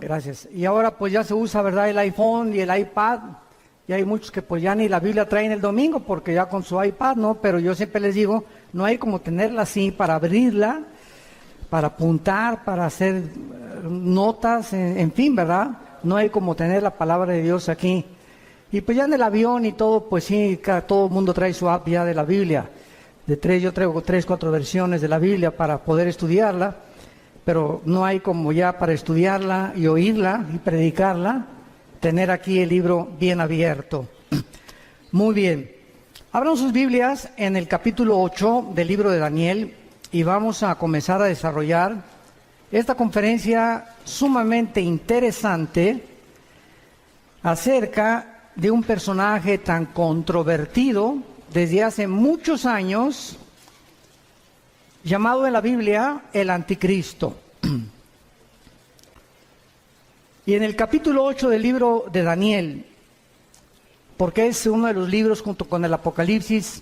Gracias. Y ahora pues ya se usa, ¿verdad?, el iPhone y el iPad. Y hay muchos que pues ya ni la Biblia traen el domingo porque ya con su iPad, ¿no? Pero yo siempre les digo, no hay como tenerla así para abrirla, para apuntar, para hacer notas, en fin, ¿verdad? No hay como tener la palabra de Dios aquí. Y pues ya en el avión y todo, pues sí, todo el mundo trae su app ya de la Biblia. Yo traigo 3, 4 versiones de la Biblia para poder estudiarla, pero no hay como ya para estudiarla y oírla y predicarla, tener aquí el libro bien abierto. Muy bien. Abran sus Biblias en el capítulo 8 del libro de Daniel y vamos a comenzar a desarrollar esta conferencia sumamente interesante acerca de un personaje tan controvertido desde hace muchos años, llamado en la Biblia el Anticristo. Y en el capítulo 8 del libro de Daniel, porque es uno de los libros junto con el Apocalipsis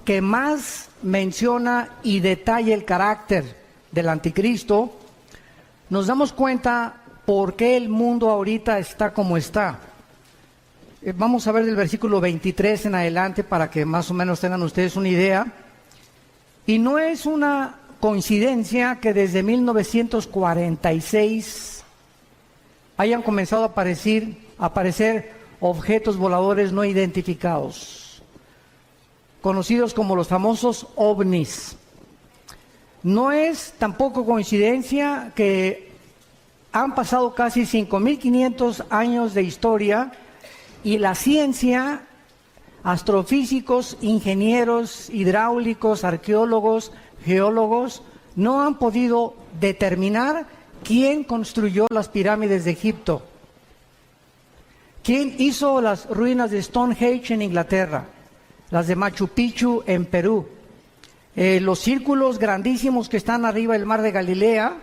que más menciona y detalla el carácter del Anticristo, nos damos cuenta por qué el mundo ahorita está como está. Vamos a ver del versículo 23 en adelante para que más o menos tengan ustedes una idea. Y no es una coincidencia que desde 1946 hayan comenzado a aparecer objetos voladores no identificados, conocidos como los famosos ovnis. No es tampoco coincidencia que han pasado casi 5.500 años de historia y la ciencia, astrofísicos, ingenieros, hidráulicos, arqueólogos, geólogos, no han podido determinar quién construyó las pirámides de Egipto, quién hizo las ruinas de Stonehenge en Inglaterra, las de Machu Picchu en Perú, los círculos grandísimos que están arriba del mar de Galilea,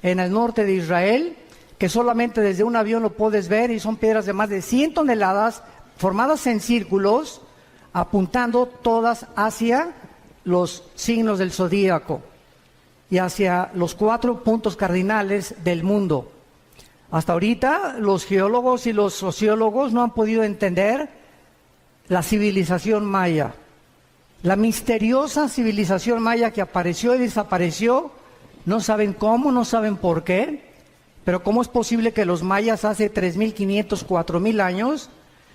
en el norte de Israel, que solamente desde un avión lo puedes ver, y son piedras de más de 100 toneladas, formadas en círculos, apuntando todas hacia los signos del zodíaco y hacia los 4 puntos cardinales del mundo. Hasta ahorita los geólogos y los sociólogos no han podido entender la civilización maya, la misteriosa civilización maya que apareció y desapareció. No saben cómo, no saben por qué. Pero ¿cómo es posible que los mayas hace 3.500, 4.000 años,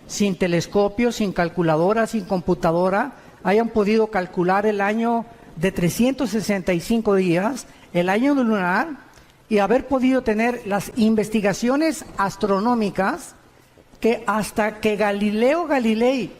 sin telescopio, sin calculadora, sin computadora, hayan podido calcular el año de 365 días, el año lunar, y haber podido tener las investigaciones astronómicas que hasta que Galileo Galilei,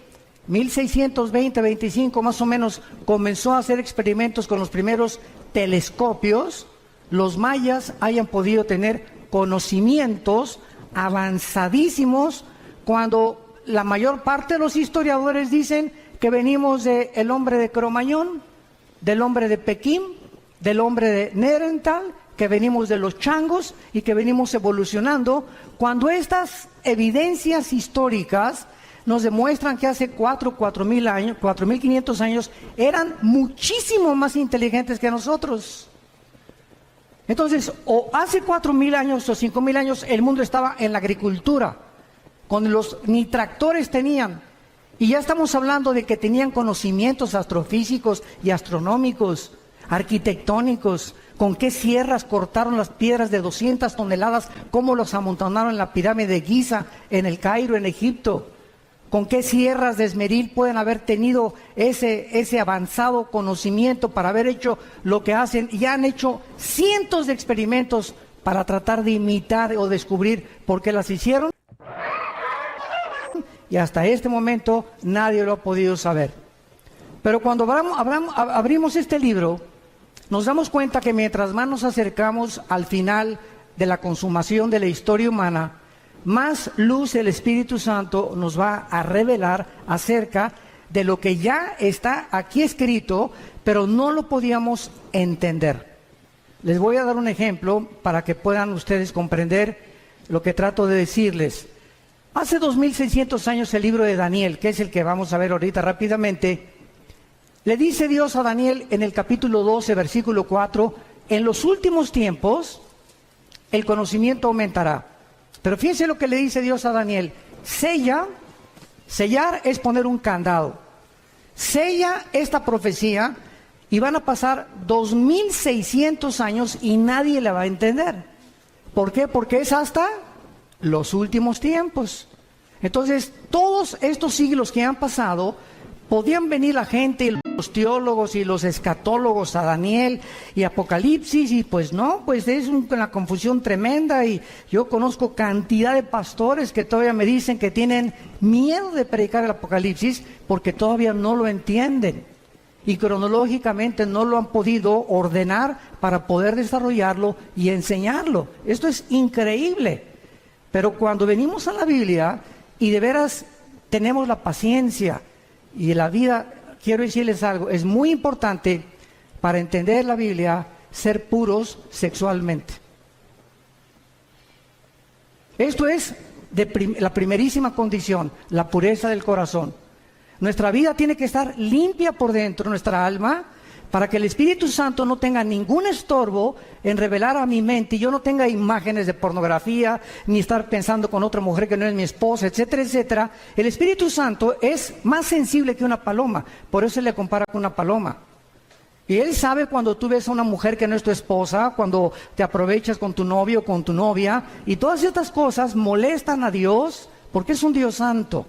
1620-25 más o menos, comenzó a hacer experimentos con los primeros telescopios, los mayas hayan podido tener conocimientos avanzadísimos, cuando la mayor parte de los historiadores dicen que venimos del hombre de Cromañón, del hombre de Pekín, del hombre de Neandertal, que venimos de los changos y que venimos evolucionando, cuando estas evidencias históricas nos demuestran que hace 4.000 años, 4.500 años, eran muchísimo más inteligentes que nosotros. Entonces, o hace 4.000 años o 5.000 años el mundo estaba en la agricultura, ni tractores tenían, y ya estamos hablando de que tenían conocimientos astrofísicos y astronómicos, arquitectónicos, con qué sierras cortaron las piedras de 200 toneladas, cómo los amontonaron en la pirámide de Giza, en el Cairo, en Egipto. ¿Con qué sierras de esmeril pueden haber tenido ese avanzado conocimiento para haber hecho lo que hacen? Y han hecho cientos de experimentos para tratar de imitar o descubrir por qué las hicieron. Y hasta este momento nadie lo ha podido saber. Pero cuando abrimos este libro, nos damos cuenta que mientras más nos acercamos al final de la consumación de la historia humana, más luz el Espíritu Santo nos va a revelar acerca de lo que ya está aquí escrito, pero no lo podíamos entender. Les voy a dar un ejemplo para que puedan ustedes comprender lo que trato de decirles. Hace 2.600 años el libro de Daniel, que es el que vamos a ver ahorita rápidamente, le dice Dios a Daniel en el capítulo 12, versículo 4, en los últimos tiempos el conocimiento aumentará. Pero fíjense lo que le dice Dios a Daniel. Sella, sellar es poner un candado. Sella esta profecía y van a pasar 2600 años y nadie la va a entender. ¿Por qué? Porque es hasta los últimos tiempos. Entonces, todos estos siglos que han pasado, podían venir la gente, y los teólogos y los escatólogos a Daniel y Apocalipsis, y pues no, pues es una confusión tremenda, y yo conozco cantidad de pastores que todavía me dicen que tienen miedo de predicar el Apocalipsis porque todavía no lo entienden y cronológicamente no lo han podido ordenar para poder desarrollarlo y enseñarlo. Esto es increíble. Pero cuando venimos a la Biblia y de veras tenemos la paciencia y la vida, quiero decirles algo, es muy importante para entender la Biblia ser puros sexualmente. Esto es la primerísima condición, la pureza del corazón. Nuestra vida tiene que estar limpia por dentro, nuestra alma, para que el Espíritu Santo no tenga ningún estorbo en revelar a mi mente y yo no tenga imágenes de pornografía, ni estar pensando con otra mujer que no es mi esposa, etcétera, etcétera. El Espíritu Santo es más sensible que una paloma, por eso se le compara con una paloma. Y Él sabe cuando tú ves a una mujer que no es tu esposa, cuando te aprovechas con tu novio o con tu novia, y todas estas cosas molestan a Dios, porque es un Dios santo.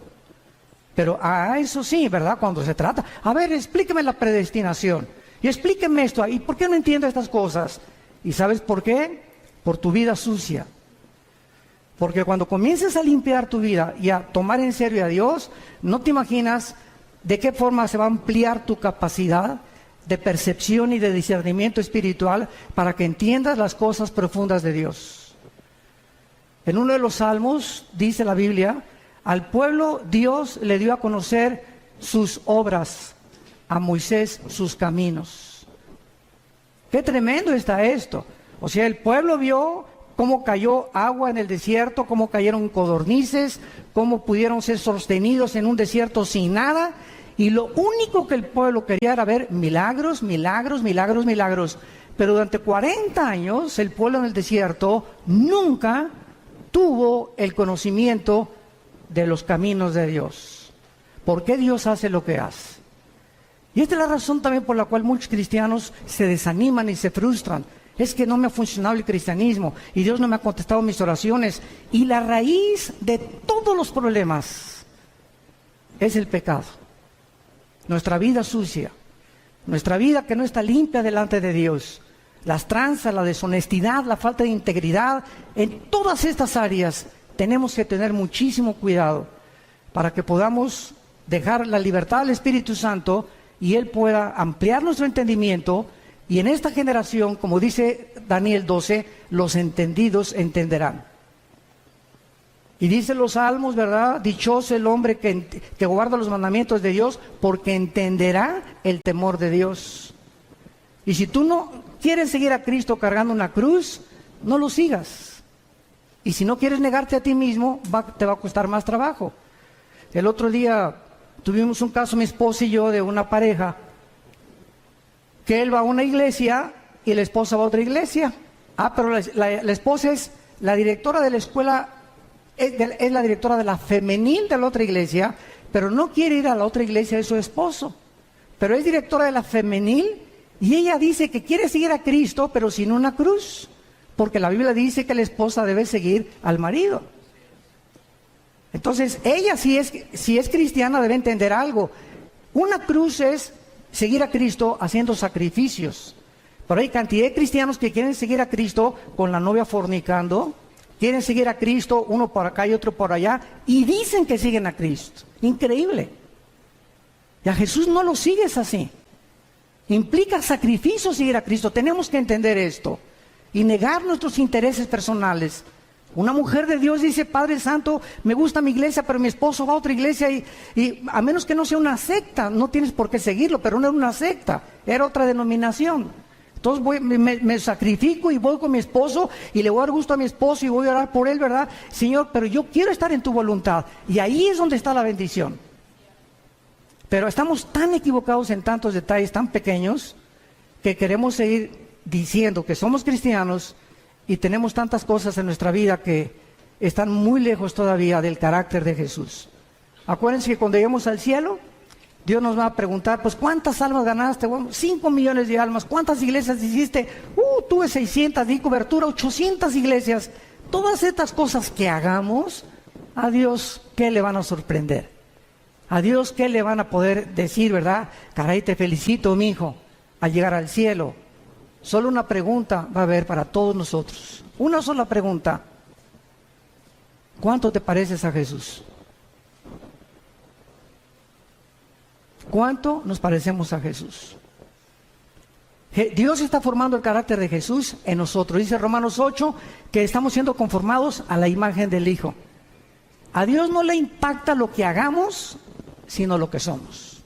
Pero eso sí, ¿verdad? Cuando se trata, a ver, explíqueme la predestinación, y explíqueme esto, ¿y por qué no entiendo estas cosas? ¿Y sabes por qué? Por tu vida sucia. Porque cuando comiences a limpiar tu vida y a tomar en serio a Dios, no te imaginas de qué forma se va a ampliar tu capacidad de percepción y de discernimiento espiritual para que entiendas las cosas profundas de Dios. En uno de los salmos dice la Biblia, al pueblo Dios le dio a conocer sus obras, a Moisés sus caminos. Qué tremendo está esto. O sea, el pueblo vio cómo cayó agua en el desierto, cómo cayeron codornices, cómo pudieron ser sostenidos en un desierto sin nada, y lo único que el pueblo quería era ver milagros, milagros, milagros, milagros. Pero durante 40 años el pueblo en el desierto nunca tuvo el conocimiento de los caminos de Dios. ¿Por qué Dios hace lo que hace? Y esta es la razón también por la cual muchos cristianos se desaniman y se frustran. Es que no me ha funcionado el cristianismo y Dios no me ha contestado mis oraciones. Y la raíz de todos los problemas es el pecado. Nuestra vida sucia, nuestra vida que no está limpia delante de Dios, las tranzas, la deshonestidad, la falta de integridad, en todas estas áreas tenemos que tener muchísimo cuidado para que podamos dejar la libertad al Espíritu Santo y Él pueda ampliar nuestro entendimiento. Y en esta generación, como dice Daniel 12, los entendidos entenderán. Y dicen los salmos, ¿verdad? Dichoso el hombre que guarda los mandamientos de Dios, porque entenderá el temor de Dios. Y si tú no quieres seguir a Cristo cargando una cruz, no lo sigas. Y si no quieres negarte a ti mismo, te va a costar más trabajo. El otro día tuvimos un caso, mi esposa y yo, de una pareja, que él va a una iglesia y la esposa va a otra iglesia. Pero la esposa es la directora de la escuela, es la directora de la femenil de la otra iglesia, pero no quiere ir a la otra iglesia de su esposo. Pero es directora de la femenil y ella dice que quiere seguir a Cristo, pero sin una cruz, porque la Biblia dice que la esposa debe seguir al marido. Entonces, ella si es cristiana debe entender algo. Una cruz es seguir a Cristo haciendo sacrificios. Pero hay cantidad de cristianos que quieren seguir a Cristo con la novia fornicando, quieren seguir a Cristo, uno por acá y otro por allá, y dicen que siguen a Cristo. Increíble. Y a Jesús no lo sigues así. Implica sacrificio seguir a Cristo. Tenemos que entender esto y negar nuestros intereses personales. Una mujer de Dios dice, Padre Santo, me gusta mi iglesia, pero mi esposo va a otra iglesia y a menos que no sea una secta, no tienes por qué seguirlo, pero no era una secta, era otra denominación. Entonces me sacrifico y voy con mi esposo y le voy a dar gusto a mi esposo y voy a orar por él, ¿verdad? Señor, pero yo quiero estar en tu voluntad. Y ahí es donde está la bendición. Pero estamos tan equivocados en tantos detalles tan pequeños que queremos seguir diciendo que somos cristianos y tenemos tantas cosas en nuestra vida que están muy lejos todavía del carácter de Jesús. Acuérdense que cuando lleguemos al cielo, Dios nos va a preguntar, pues, ¿cuántas almas ganaste? Bueno, 5 millones de almas. ¿Cuántas iglesias hiciste? Tuve 600, di cobertura, 800 iglesias. Todas estas cosas que hagamos, a Dios, ¿qué le van a sorprender? A Dios, ¿qué le van a poder decir, verdad? Caray, te felicito, mi hijo, al llegar al cielo. Solo una pregunta va a haber para todos nosotros. Una sola pregunta. ¿Cuánto te pareces a Jesús? ¿Cuánto nos parecemos a Jesús? Dios está formando el carácter de Jesús en nosotros. Dice Romanos 8 que estamos siendo conformados a la imagen del Hijo. A Dios no le impacta lo que hagamos, sino lo que somos.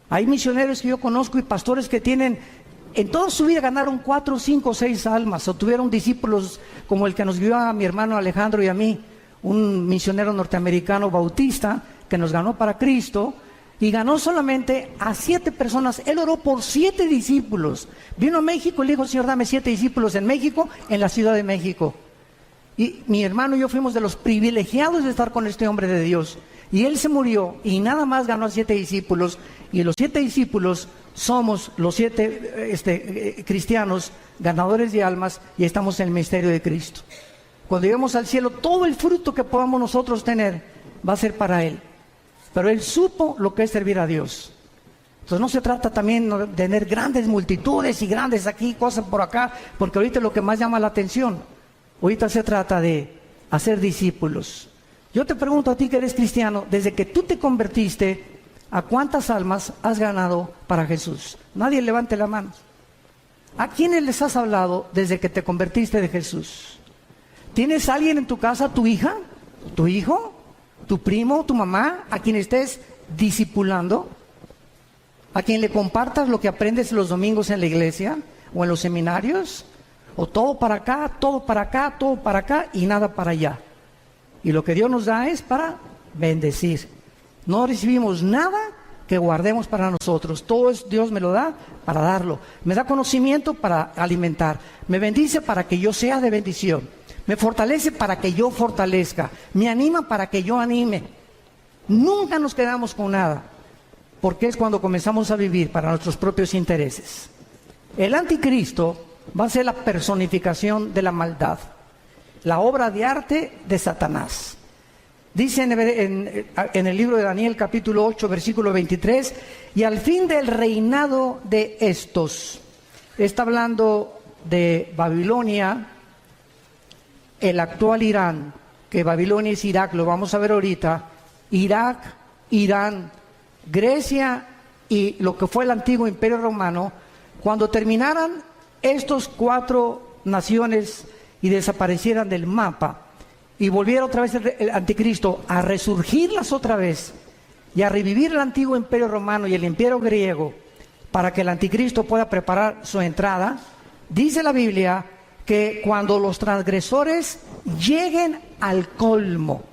Hay misioneros que yo conozco y pastores que tienen, en toda su vida ganaron 4, 5, 6 almas, o tuvieron discípulos como el que nos guió a mi hermano Alejandro y a mí, un misionero norteamericano bautista que nos ganó para Cristo, y ganó solamente a 7 personas. Él oró por 7 discípulos. Vino a México y le dijo, Señor, dame 7 discípulos en México, en la Ciudad de México. Y mi hermano y yo fuimos de los privilegiados de estar con este hombre de Dios. Y él se murió y nada más ganó a 7 discípulos. Y los 7 discípulos somos los 7 cristianos ganadores de almas y estamos en el ministerio de Cristo. Cuando lleguemos al cielo, todo el fruto que podamos nosotros tener va a ser para Él. Pero Él supo lo que es servir a Dios. Entonces no se trata también de tener grandes multitudes y grandes aquí, cosas por acá, porque ahorita es lo que más llama la atención. Ahorita se trata de hacer discípulos. Yo te pregunto a ti que eres cristiano, desde que tú te convertiste, ¿a cuántas almas has ganado para Jesús? Nadie levante la mano. ¿A quiénes les has hablado desde que te convertiste de Jesús? ¿Tienes alguien en tu casa, tu hija, tu hijo, tu primo, tu mamá, a quien estés discipulando? ¿A quien le compartas lo que aprendes los domingos en la iglesia o en los seminarios? ¿O todo para acá, todo para acá, todo para acá y nada para allá? Y lo que Dios nos da es para bendecir. No recibimos nada que guardemos para nosotros. Todo es, Dios me lo da para darlo. Me da conocimiento para alimentar. Me bendice para que yo sea de bendición. Me fortalece para que yo fortalezca. Me anima para que yo anime. Nunca nos quedamos con nada. Porque es cuando comenzamos a vivir para nuestros propios intereses. El anticristo va a ser la personificación de la maldad. La obra de arte de Satanás. Dice en el libro de Daniel capítulo 8 versículo 23, y al fin del reinado de estos, está hablando de Babilonia, el actual Irán, que Babilonia es Irak, lo vamos a ver ahorita, Irak, Irán, Grecia y lo que fue el antiguo Imperio Romano. Cuando terminaran estos 4 naciones y desaparecieran del mapa, y volviera otra vez el anticristo a resurgirlas otra vez y a revivir el antiguo imperio romano y el imperio griego para que el anticristo pueda preparar su entrada, dice la Biblia que cuando los transgresores lleguen al colmo,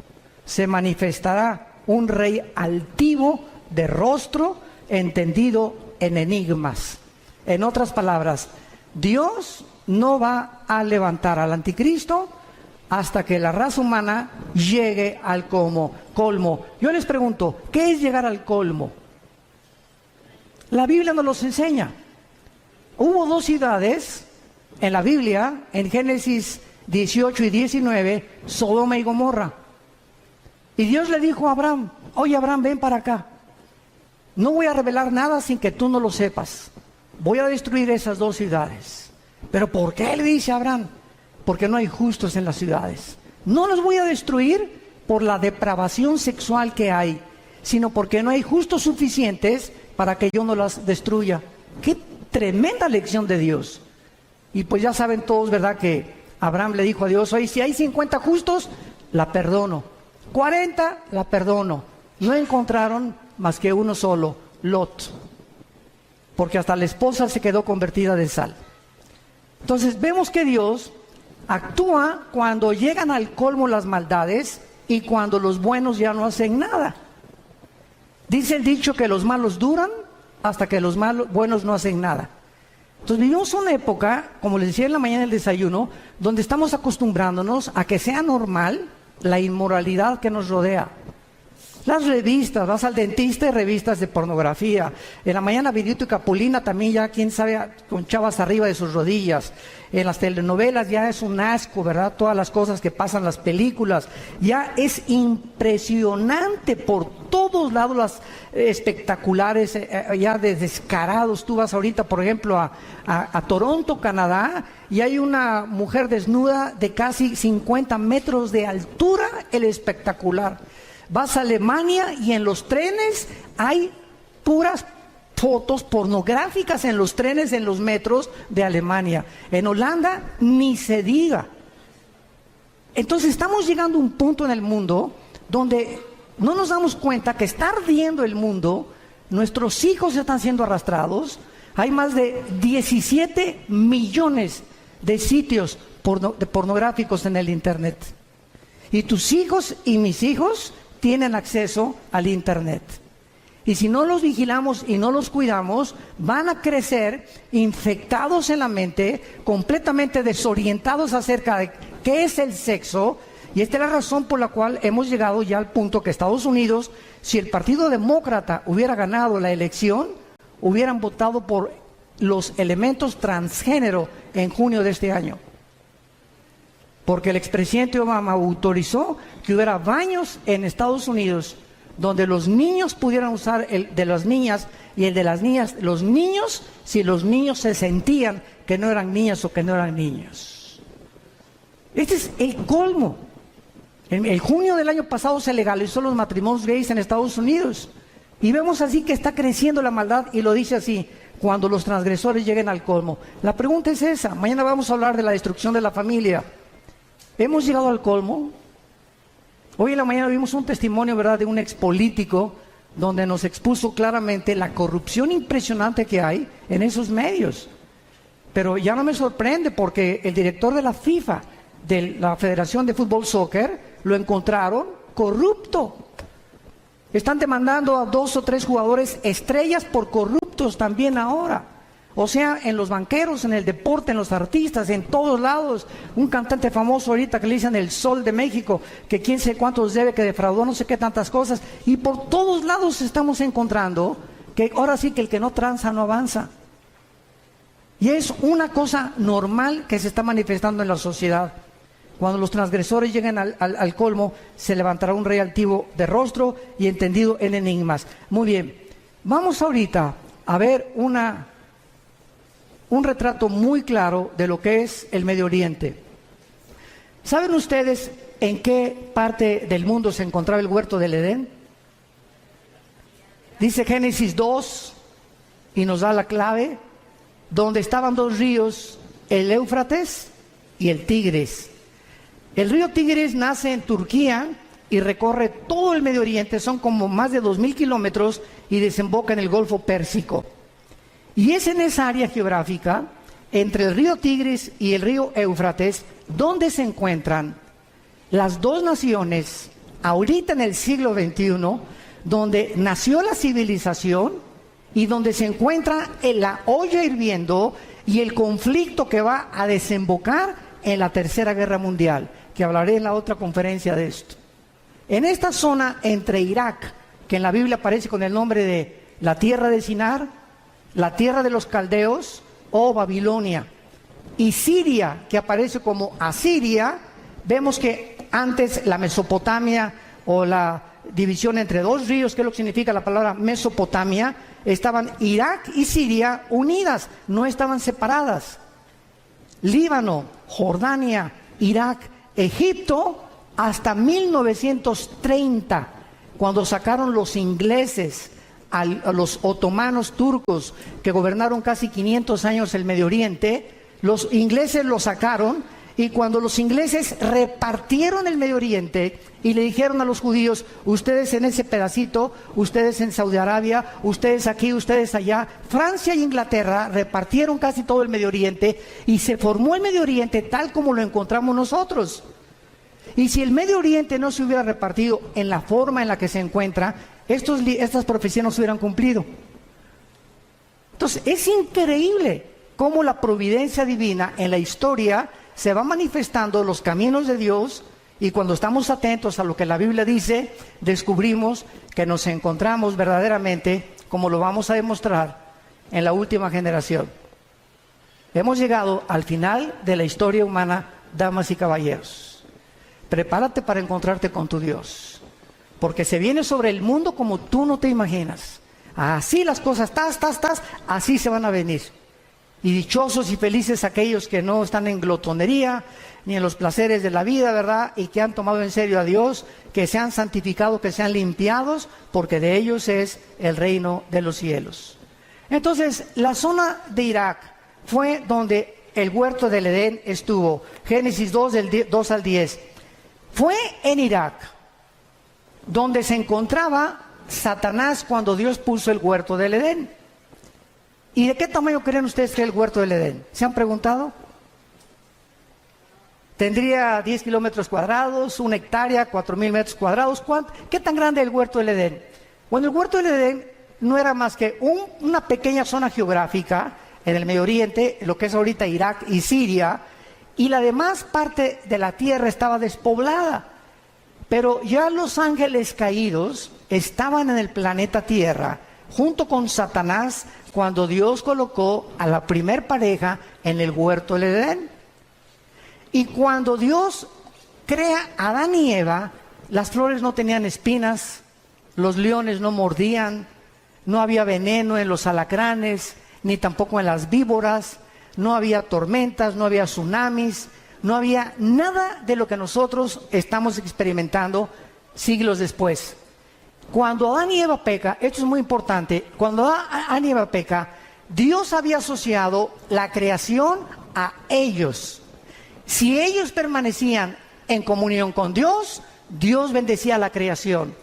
se manifestará un rey altivo de rostro, entendido en enigmas. En otras palabras, Dios no va a levantar al anticristo hasta que la raza humana llegue al colmo. Yo les pregunto, ¿qué es llegar al colmo? La Biblia nos los enseña. Hubo 2 ciudades en la Biblia, en Génesis 18 y 19, Sodoma y Gomorra. Y Dios le dijo a Abraham, oye Abraham, ven para acá. No voy a revelar nada sin que tú no lo sepas. Voy a destruir esas 2 ciudades. ¿Pero por qué? Le dice a Abraham. Porque no hay justos en las ciudades. No los voy a destruir por la depravación sexual que hay, sino porque no hay justos suficientes para que yo no las destruya. ¡Qué tremenda lección de Dios! Y pues ya saben todos, ¿verdad?, que Abraham le dijo a Dios, oye, si hay 50 justos, la perdono. 40, la perdono. No encontraron más que uno solo, Lot. Porque hasta la esposa se quedó convertida de sal. Entonces vemos que Dios actúa cuando llegan al colmo las maldades y cuando los buenos ya no hacen nada. Dice el dicho que los malos duran hasta que los buenos no hacen nada. Entonces vivimos una época, como les decía en la mañana del desayuno, donde estamos acostumbrándonos a que sea normal la inmoralidad que nos rodea. Las revistas, vas al dentista y revistas de pornografía. En la mañana Vidito y Capulina también ya, quién sabe, con chavas arriba de sus rodillas. En las telenovelas ya es un asco, ¿verdad? Todas las cosas que pasan en las películas. Ya es impresionante por todos lados las espectaculares, ya de descarados. Tú vas ahorita, por ejemplo, a Toronto, Canadá, y hay una mujer desnuda de casi 50 metros de altura, el espectacular. Vas a Alemania y en los trenes hay puras fotos pornográficas en los trenes, en los metros de Alemania. En Holanda ni se diga. Entonces estamos llegando a un punto en el mundo donde no nos damos cuenta que está ardiendo el mundo, nuestros hijos están siendo arrastrados, hay más de 17 millones de sitios pornográficos en el internet. Y tus hijos y mis hijos tienen acceso al internet. Y si no los vigilamos y no los cuidamos, van a crecer infectados en la mente, completamente desorientados acerca de qué es el sexo. Y esta es la razón por la cual hemos llegado ya al punto que Estados Unidos, si el Partido Demócrata hubiera ganado la elección, hubieran votado por los elementos transgénero en junio de este año. Porque el expresidente Obama autorizó que hubiera baños en Estados Unidos donde los niños pudieran usar el de las niñas y el de las niñas, los niños, si los niños se sentían que no eran niñas o que no eran niños. Este es el colmo. En junio del año pasado se legalizó los matrimonios gays en Estados Unidos. Y vemos así que está creciendo la maldad, y lo dice así: cuando los transgresores lleguen al colmo. La pregunta es esa. Mañana vamos a hablar de la destrucción de la familia. ¿Hemos llegado al colmo? Hoy en la mañana vimos un testimonio, ¿verdad?, de un expolítico donde nos expuso claramente la corrupción impresionante que hay en esos medios. Pero ya no me sorprende, porque el director de la FIFA, de la Federación de Fútbol Soccer, lo encontraron corrupto. Están demandando a 2 o 3 jugadores estrellas por corruptos también ahora. O sea, en los banqueros, en el deporte, en los artistas, en todos lados. Un cantante famoso ahorita que le dicen el Sol de México, que quién sé cuántos debe, que defraudó no sé qué tantas cosas. Y por todos lados estamos encontrando que ahora sí que el que no tranza no avanza. Y es una cosa normal que se está manifestando en la sociedad. Cuando los transgresores lleguen al colmo, se levantará un rey altivo de rostro y entendido en enigmas. Muy bien, vamos ahorita a ver un retrato muy claro de lo que es el Medio Oriente. ¿Saben ustedes en qué parte del mundo se encontraba el huerto del Edén? Dice Génesis 2, y nos da la clave, donde estaban 2 ríos, el Éufrates y el Tigris. El río Tigris nace en Turquía y recorre todo el Medio Oriente, son como más de 2,000 kilómetros, y desemboca en el Golfo Pérsico. Y es en esa área geográfica, entre el río Tigris y el río Éufrates, donde se encuentran las 2 naciones, ahorita en el siglo XXI, donde nació la civilización y donde se encuentra en la olla hirviendo y el conflicto que va a desembocar en la Tercera Guerra Mundial, que hablaré en la otra conferencia de esto. En esta zona entre Irak, que en la Biblia aparece con el nombre de la tierra de Sinar, la tierra de los caldeos o Babilonia, y Siria, que aparece como Asiria, vemos que antes la Mesopotamia, o la división entre 2 ríos, que es lo que significa la palabra Mesopotamia, estaban Irak y Siria unidas, no estaban separadas. Líbano, Jordania, Irak, Egipto, hasta 1930, cuando sacaron los ingleses a los otomanos turcos, que gobernaron casi 500 años el Medio Oriente. Los ingleses lo sacaron, y cuando los ingleses repartieron el Medio Oriente y le dijeron a los judíos: ustedes en ese pedacito, ustedes en Saudi Arabia, ustedes aquí, ustedes allá, Francia e Inglaterra repartieron casi todo el Medio Oriente, y se formó el Medio Oriente tal como lo encontramos nosotros. Y si el Medio Oriente no se hubiera repartido en la forma en la que se encuentra, estas profecías no se hubieran cumplido. Entonces, es increíble cómo la providencia divina en la historia se va manifestando los caminos de Dios, y cuando estamos atentos a lo que la Biblia dice, descubrimos que nos encontramos verdaderamente, como lo vamos a demostrar, en la última generación. Hemos llegado al final de la historia humana, damas y caballeros. Prepárate para encontrarte con tu Dios, porque se viene sobre el mundo como tú no te imaginas. Así las cosas, así se van a venir. Y dichosos y felices aquellos que no están en glotonería, ni en los placeres de la vida, ¿verdad? Y que han tomado en serio a Dios, que se han santificado, que se han limpiados, porque de ellos es el reino de los cielos. Entonces, la zona de Irak fue donde el huerto del Edén estuvo. Génesis 2, del 2 al 10. Fue en Irak donde se encontraba Satanás cuando Dios puso el huerto del Edén. ¿Y de qué tamaño creen ustedes que es el huerto del Edén? ¿Se han preguntado? Tendría 10 kilómetros cuadrados, 1 hectárea, 4,000 metros cuadrados. ¿Qué tan grande es el huerto del Edén? Bueno, el huerto del Edén no era más que una pequeña zona geográfica en el Medio Oriente, lo que es ahorita Irak y Siria, y la demás parte de la tierra estaba despoblada. Pero ya los ángeles caídos estaban en el planeta Tierra, junto con Satanás, cuando Dios colocó a la primer pareja en el huerto del Edén. Y cuando Dios crea a Adán y Eva, las flores no tenían espinas, los leones no mordían, no había veneno en los alacranes, ni tampoco en las víboras, no había tormentas, no había tsunamis, no había nada de lo que nosotros estamos experimentando siglos después. Cuando Adán y Eva peca, esto es muy importante, cuando Adán y Eva peca, Dios había asociado la creación a ellos. Si ellos permanecían en comunión con Dios, Dios bendecía la creación.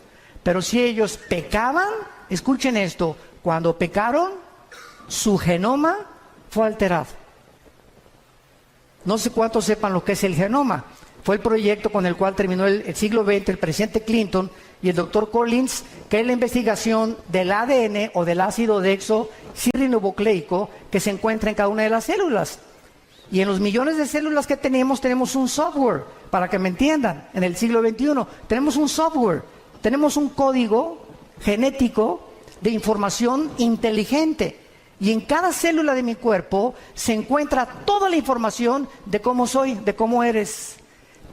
Pero si ellos pecaban, escuchen esto, cuando pecaron, su genoma fue alterado. No sé cuántos sepan lo que es el genoma. Fue el proyecto con el cual terminó el siglo XX el presidente Clinton y el doctor Collins, que es la investigación del ADN o del ácido desoxirribonucleico que se encuentra en cada una de las células. Y en los millones de células que tenemos un software, para que me entiendan, en el siglo XXI, tenemos un software, tenemos un código genético de información inteligente. Y en cada célula de mi cuerpo se encuentra toda la información de cómo soy, de cómo eres.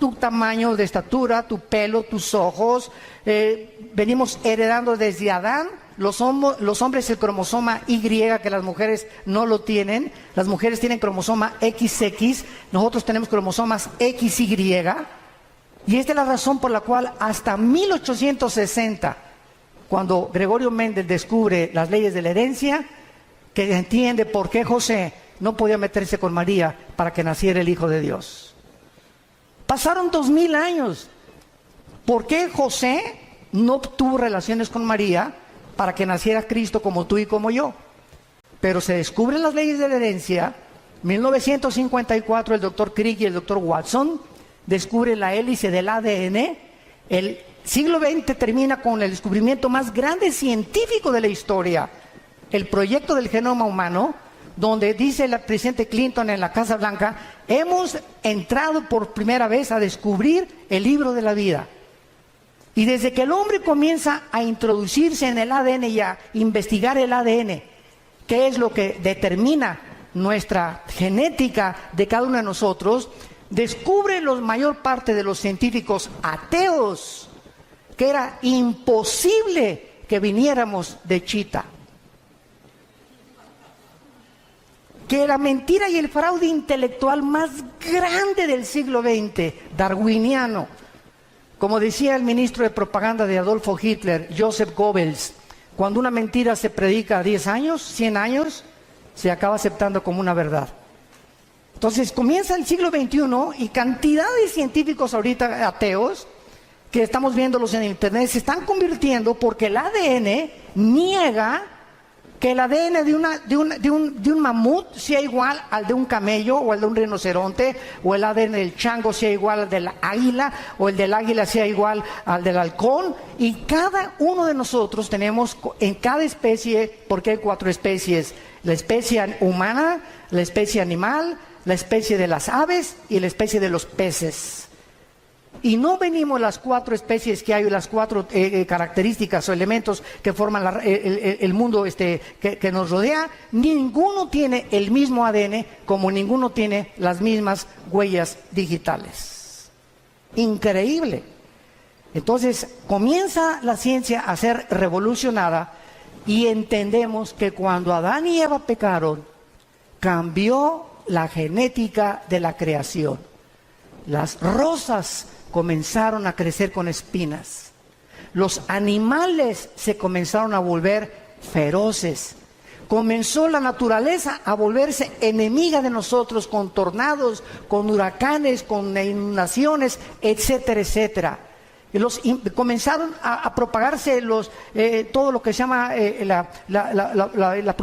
Tu tamaño de estatura, tu pelo, tus ojos. Venimos heredando desde Adán. Los hombres el cromosoma Y, que las mujeres no lo tienen. Las mujeres tienen cromosoma XX, nosotros tenemos cromosomas XY. Y esta es la razón por la cual hasta 1860, cuando Gregorio Mendel descubre las leyes de la herencia, que entiende por qué José no podía meterse con María para que naciera el Hijo de Dios. Pasaron 2000 años. ¿Por qué José no tuvo relaciones con María para que naciera Cristo como tú y como yo? Pero se descubren las leyes de la herencia. 1954 el doctor Crick y el doctor Watson descubren la hélice del ADN. El siglo XX termina con el descubrimiento más grande científico de la historia, el proyecto del genoma humano, donde dice el presidente Clinton en la Casa Blanca, hemos entrado por primera vez a descubrir el libro de la vida. Y desde que el hombre comienza a introducirse en el ADN y a investigar el ADN, que es lo que determina nuestra genética de cada uno de nosotros, descubre la mayor parte de los científicos ateos que era imposible que viniéramos de Chita. Que la mentira y el fraude intelectual más grande del siglo XX, darwiniano, como decía el ministro de propaganda de Adolfo Hitler, Joseph Goebbels, cuando una mentira se predica 10 años, 100 años, se acaba aceptando como una verdad. Entonces comienza el siglo XXI y cantidad de científicos ahorita ateos, que estamos viéndolos en internet, se están convirtiendo porque el ADN niega que el ADN de un mamut sea igual al de un camello o al de un rinoceronte, o el ADN del chango sea igual al del águila, o el del águila sea igual al del halcón. Y cada uno de nosotros tenemos en cada especie, porque hay 4 especies: la especie humana, la especie animal, la especie de las aves y la especie de los peces. Y no venimos las 4 especies que hay, las 4 características o elementos que forman el mundo que nos rodea. Ninguno tiene el mismo ADN, como ninguno tiene las mismas huellas digitales. Increíble. Entonces comienza la ciencia a ser revolucionada y entendemos que cuando Adán y Eva pecaron, cambió la genética de la creación. Las rosas comenzaron a crecer con espinas. Los animales se comenzaron a volver feroces. Comenzó la naturaleza a volverse enemiga de nosotros, con tornados, con huracanes, con inundaciones, etcétera, etcétera. Comenzaron a propagarse todo lo que se llama la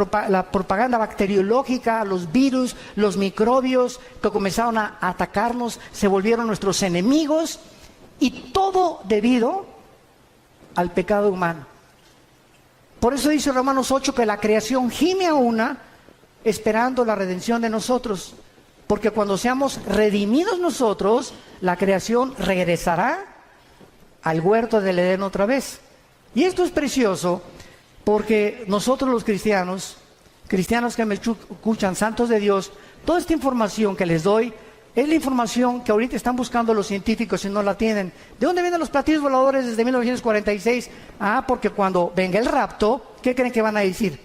propaganda bacteriológica, los virus, los microbios que comenzaron a atacarnos, se volvieron nuestros enemigos, y todo debido al pecado humano. Por eso dice Romanos 8 que la creación gime a una esperando la redención de nosotros, porque cuando seamos redimidos nosotros, la creación regresará al huerto del Edén otra vez. Y esto es precioso porque nosotros los cristianos que me escuchan, santos de Dios, toda esta información que les doy es la información que ahorita están buscando los científicos y no la tienen. ¿De dónde vienen los platillos voladores desde 1946? Porque cuando venga el rapto, ¿qué creen que van a decir?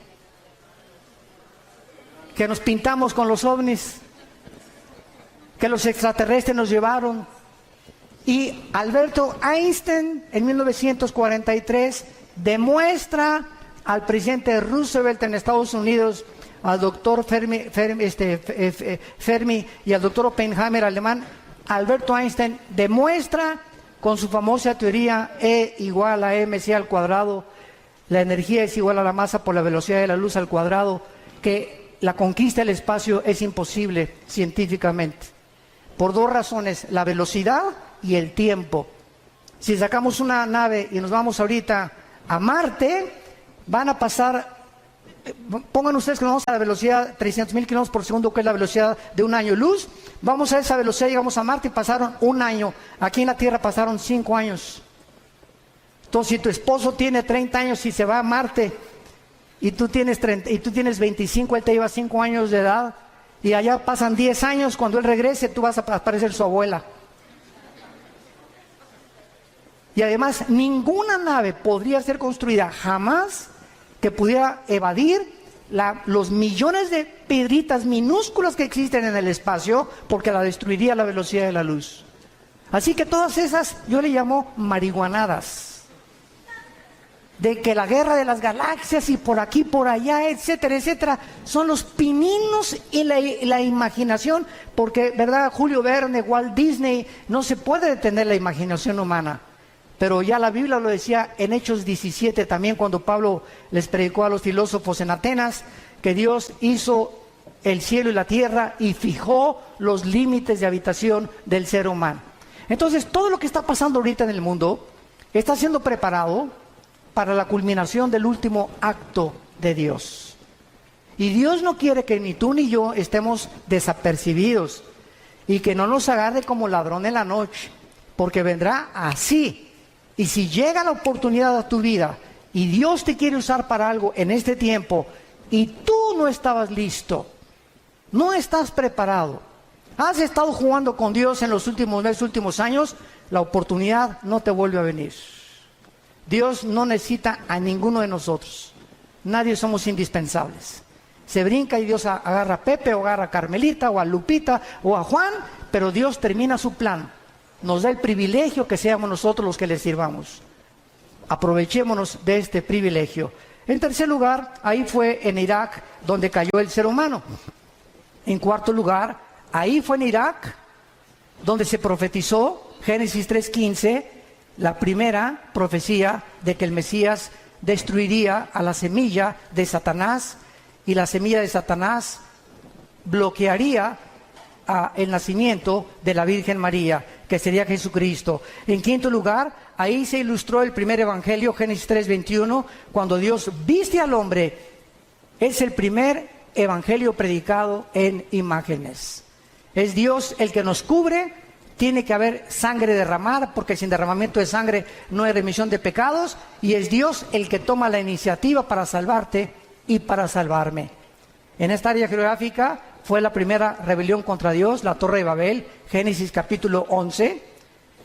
Que nos pintamos con los ovnis, que los extraterrestres nos llevaron. Y Alberto Einstein en 1943 demuestra al presidente Roosevelt en Estados Unidos, al doctor Fermi y al doctor Oppenheimer alemán. Alberto Einstein demuestra con su famosa teoría E igual a mc al cuadrado, la energía es igual a la masa por la velocidad de la luz al cuadrado, que la conquista del espacio es imposible científicamente, por 2 razones: la velocidad y el tiempo. Si sacamos una nave y nos vamos ahorita a Marte, van a pasar, pongan ustedes que nos vamos a la velocidad 300,000 kilómetros por segundo, que es la velocidad de un año luz. Vamos a esa velocidad, llegamos a Marte y pasaron 1 año. Aquí en la Tierra pasaron 5 años. Entonces, si tu esposo tiene 30 años y se va a Marte, y tú tienes 25, él te lleva 5 años de edad, y allá pasan 10 años, cuando él regrese, tú vas a parecer su abuela. Y además, ninguna nave podría ser construida jamás que pudiera evadir los millones de piedritas minúsculas que existen en el espacio, porque la destruiría a la velocidad de la luz. Así que todas esas yo le llamo marihuanadas, de que la guerra de las galaxias y por aquí, por allá, etcétera, etcétera, son los pininos y la imaginación, porque, ¿verdad? Julio Verne, Walt Disney, no se puede detener la imaginación humana. Pero ya la Biblia lo decía en Hechos 17 también, cuando Pablo les predicó a los filósofos en Atenas, que Dios hizo el cielo y la tierra y fijó los límites de habitación del ser humano. Entonces, todo lo que está pasando ahorita en el mundo está siendo preparado para la culminación del último acto de Dios. Y Dios no quiere que ni tú ni yo estemos desapercibidos y que no nos agarre como ladrón en la noche, porque vendrá así. Y si llega la oportunidad a tu vida y Dios te quiere usar para algo en este tiempo y tú no estabas listo, no estás preparado, has estado jugando con Dios en los últimos meses, últimos años, la oportunidad no te vuelve a venir. Dios no necesita a ninguno de nosotros. Nadie somos indispensables. Se brinca y Dios agarra a Pepe o agarra a Carmelita o a Lupita o a Juan, pero Dios termina su plan. Nos da el privilegio que seamos nosotros los que le sirvamos. Aprovechémonos de este privilegio. En tercer lugar, ahí fue en Irak donde cayó el ser humano. En cuarto lugar, ahí fue en Irak donde se profetizó, Génesis 3:15, la primera profecía de que el Mesías destruiría a la semilla de Satanás, y la semilla de Satanás bloquearía el nacimiento de la Virgen María, que sería Jesucristo. En quinto lugar, ahí se ilustró el primer evangelio, Génesis 3:21, cuando Dios viste al hombre. Es el primer evangelio predicado en imágenes. Es Dios el que nos cubre. Tiene que haber sangre derramada, porque sin derramamiento de sangre no hay remisión de pecados, y es Dios el que toma la iniciativa para salvarte y para salvarme. En esta área geográfica fue la primera rebelión contra Dios, la Torre de Babel, Génesis capítulo 11.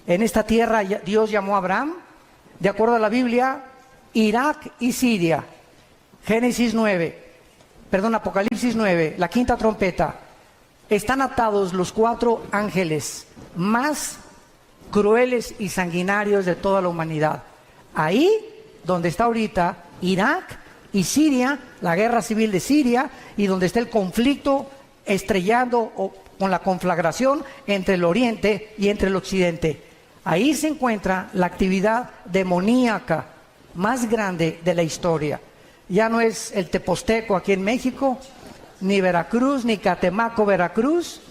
En esta tierra Dios llamó a Abraham, de acuerdo a la Biblia, Irak y Siria. Apocalipsis 9, la quinta trompeta. Están atados los 4 ángeles más crueles y sanguinarios de toda la humanidad. Ahí, donde está ahorita Irak y Siria, la guerra civil de Siria, y donde está el conflicto estrellando o con la conflagración entre el oriente y entre el occidente. Ahí se encuentra la actividad demoníaca más grande de la historia. Ya no es el Teposteco aquí en México, ni Veracruz, ni Catemaco, Veracruz.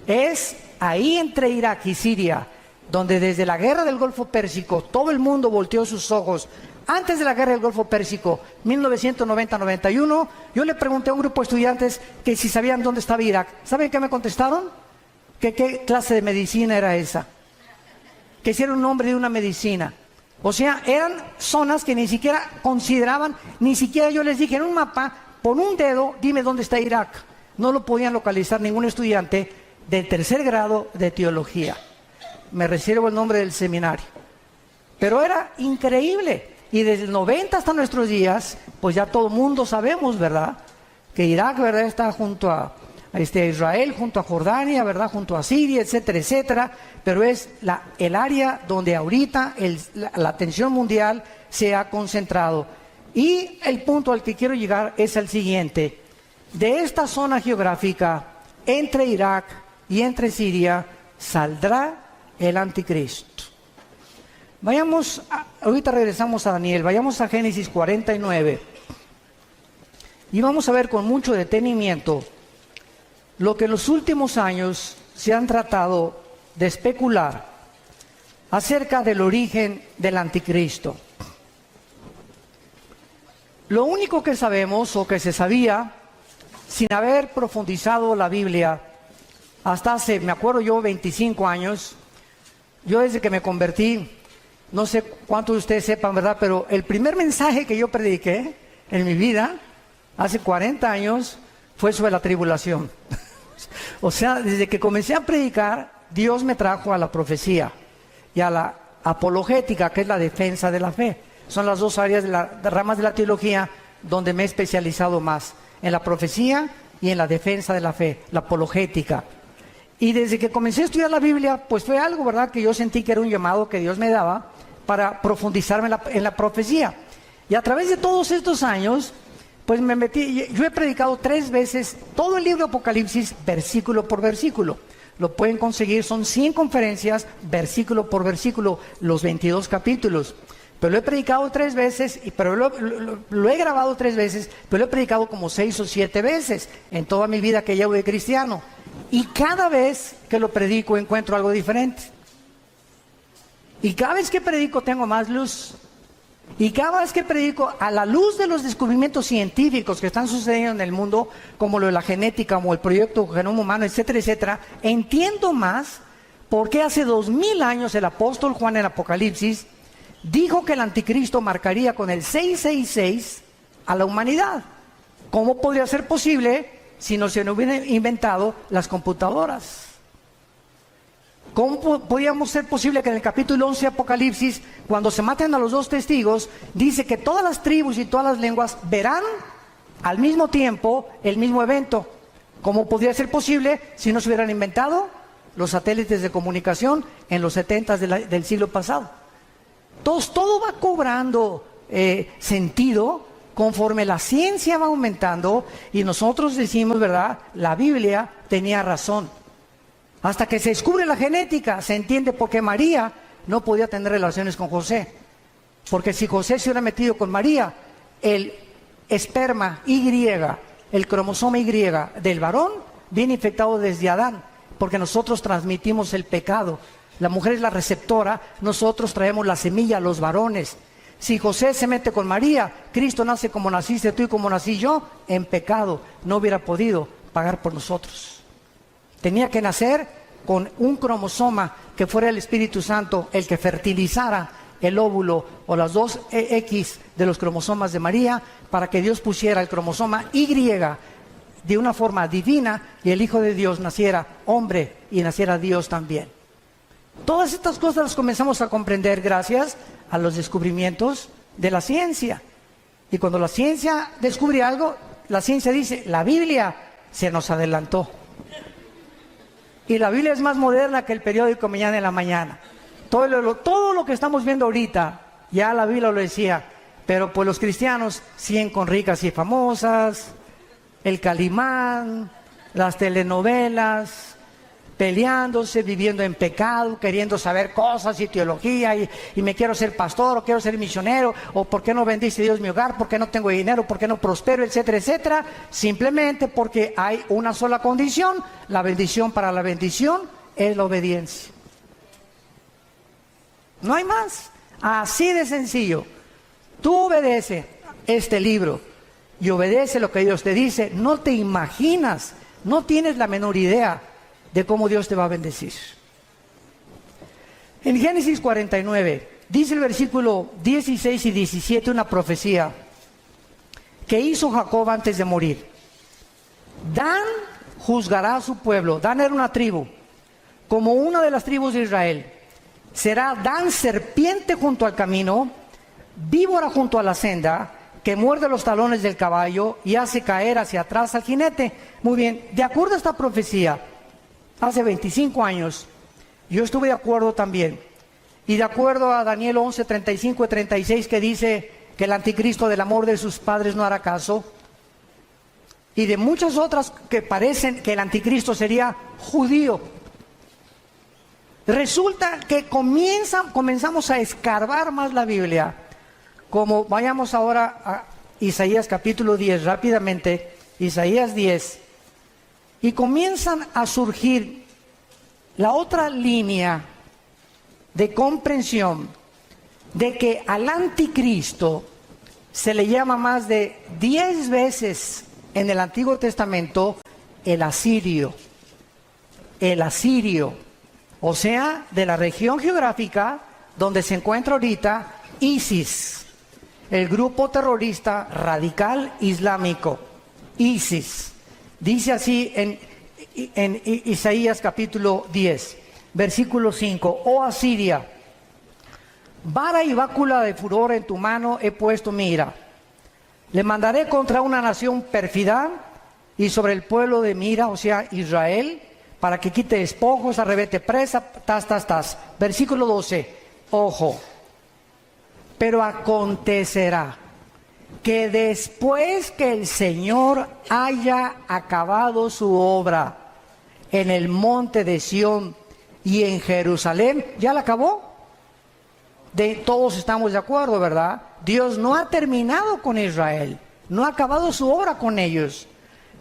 Es ahí entre Irak y Siria, donde desde la guerra del Golfo Pérsico todo el mundo volteó sus ojos. Antes de la guerra del Golfo Pérsico, 1990-91, yo le pregunté a un grupo de estudiantes que si sabían dónde estaba Irak. ¿Saben qué me contestaron? Que qué clase de medicina era esa. Que si era un nombre de una medicina. O sea, eran zonas que ni siquiera consideraban, ni siquiera yo les dije en un mapa, pon un dedo, dime dónde está Irak. No lo podían localizar ningún estudiante de tercer grado de teología. Me reservo el nombre del seminario. Pero era increíble. Y desde el 90 hasta nuestros días, pues ya todo el mundo sabemos, ¿verdad? Que Irak, ¿verdad?, está junto a Israel, junto a Jordania, ¿verdad?, junto a Siria, etcétera, etcétera. Pero es el área donde ahorita la atención mundial se ha concentrado. Y el punto al que quiero llegar es el siguiente. De esta zona geográfica, entre Irak y entre Siria, saldrá el anticristo. Ahorita regresamos a Daniel, vayamos a Génesis 49. Y vamos a ver con mucho detenimiento lo que en los últimos años se han tratado de especular acerca del origen del anticristo. Lo único que sabemos, o que se sabía, sin haber profundizado la Biblia, hasta hace, me acuerdo yo, 25 años, yo desde que me convertí, no sé cuántos de ustedes sepan, ¿verdad?, pero el primer mensaje que yo prediqué en mi vida, hace 40 años, fue sobre la tribulación. O sea, desde que comencé a predicar, Dios me trajo a la profecía y a la apologética, que es la defensa de la fe. Son las dos áreas de ramas de la teología donde me he especializado más, en la profecía y en la defensa de la fe, la apologética. Y desde que comencé a estudiar la Biblia, pues fue algo, ¿verdad?, que yo sentí que era un llamado que Dios me daba para profundizarme en la profecía. Y a través de todos estos años, pues me metí, yo he predicado 3 veces todo el libro de Apocalipsis, versículo por versículo. Lo pueden conseguir, son 100 conferencias, versículo por versículo, los 22 capítulos. Pero lo he predicado 3 veces, pero lo he grabado 3 veces, pero lo he predicado como 6 o 7 veces en toda mi vida que llevo de cristiano. Y cada vez que lo predico encuentro algo diferente. Y cada vez que predico tengo más luz. Y cada vez que predico, a la luz de los descubrimientos científicos que están sucediendo en el mundo, como lo de la genética, como el proyecto Genoma Humano, etcétera, etcétera, entiendo más por qué hace 2000 años el apóstol Juan en Apocalipsis dijo que el anticristo marcaría con el 666 a la humanidad. ¿Cómo podría ser posible si no se hubieran inventado las computadoras? ¿Cómo podíamos ser posible que en el capítulo 11 de Apocalipsis, cuando se maten a los 2 testigos, dice que todas las tribus y todas las lenguas verán al mismo tiempo el mismo evento? ¿Cómo podría ser posible si no se hubieran inventado los satélites de comunicación en los 70 del siglo pasado? Entonces, todo va cobrando sentido conforme la ciencia va aumentando y nosotros decimos, ¿verdad?, la Biblia tenía razón. Hasta que se descubre la genética, se entiende por qué María no podía tener relaciones con José. Porque si José se hubiera metido con María, el esperma Y, el cromosoma Y del varón, viene infectado desde Adán, porque nosotros transmitimos el pecado. La mujer es la receptora, nosotros traemos la semilla a los varones. Si José se mete con María, Cristo nace como naciste tú y como nací yo, en pecado. No hubiera podido pagar por nosotros. Tenía que nacer con un cromosoma que fuera el Espíritu Santo el que fertilizara el óvulo o las dos X de los cromosomas de María, para que Dios pusiera el cromosoma Y de una forma divina y el Hijo de Dios naciera hombre y naciera Dios también. Todas estas cosas las comenzamos a comprender gracias a los descubrimientos de la ciencia. Y cuando la ciencia descubre algo, la ciencia dice, la Biblia se nos adelantó. Y la Biblia es más moderna que el periódico Mañana en la Mañana. Todo lo que estamos viendo ahorita, ya la Biblia lo decía, pero pues los cristianos siguen con Ricas y Famosas, el Calimán, las telenovelas, peleándose, viviendo en pecado, queriendo saber cosas y teología, y me quiero ser pastor, o quiero ser misionero, o por qué no bendice Dios mi hogar, por qué no tengo dinero, por qué no prospero, etcétera, etcétera, simplemente porque hay una sola condición. La bendición para la bendición es la obediencia. No hay más, así de sencillo. Tú obedece este libro y obedece lo que Dios te dice, no te imaginas, no tienes la menor idea de cómo Dios te va a bendecir. En Génesis 49, dice el versículo 16 y 17 una profecía que hizo Jacob antes de morir. Dan juzgará a su pueblo. Dan era una tribu, como una de las tribus de Israel. Será Dan serpiente junto al camino, víbora junto a la senda, que muerde los talones del caballo y hace caer hacia atrás al jinete. Muy bien, de acuerdo a esta profecía, hace 25 años, yo estuve de acuerdo también. Y de acuerdo a Daniel 11, 35 y 36, que dice que el anticristo del amor de sus padres no hará caso. Y de muchas otras que parecen que el anticristo sería judío. Resulta que comenzamos a escarbar más la Biblia. Como vayamos ahora a Isaías capítulo 10, rápidamente, Isaías 10. Y comienzan a surgir la otra línea de comprensión de que al anticristo se le llama más de 10 veces en el Antiguo Testamento el asirio. El asirio, o sea, de la región geográfica donde se encuentra ahorita ISIS, el grupo terrorista radical islámico, ISIS. Dice así en Isaías capítulo 10, versículo 5, oh Asiria, vara y bácula de furor en tu mano he puesto mi ira. Le mandaré contra una nación pérfida y sobre el pueblo de mi ira, o sea, Israel, para que quite despojos, arrebete presa, Versículo 12, ojo, pero acontecerá que después que el Señor haya acabado su obra en el monte de Sión y en Jerusalén, ¿ya la acabó? Todos estamos de acuerdo, ¿verdad? Dios no ha terminado con Israel, no ha acabado su obra con ellos.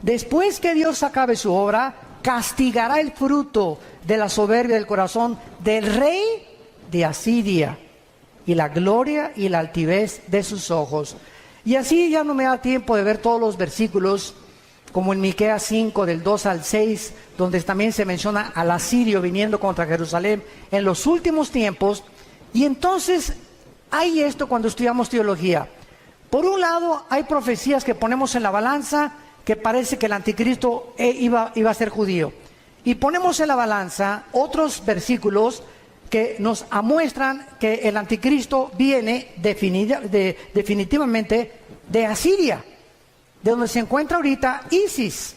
Después que Dios acabe su obra, castigará el fruto de la soberbia del corazón del rey de Asiria y la gloria y la altivez de sus ojos. Y así ya no me da tiempo de ver todos los versículos, como en Miqueas 5, del 2 al 6, donde también se menciona al asirio viniendo contra Jerusalén en los últimos tiempos. Y entonces hay esto cuando estudiamos teología. Por un lado, hay profecías que ponemos en la balanza, que parece que el anticristo iba a ser judío. Y ponemos en la balanza otros versículos que nos amuestran que el anticristo viene definitivamente de Asiria, de donde se encuentra ahorita ISIS.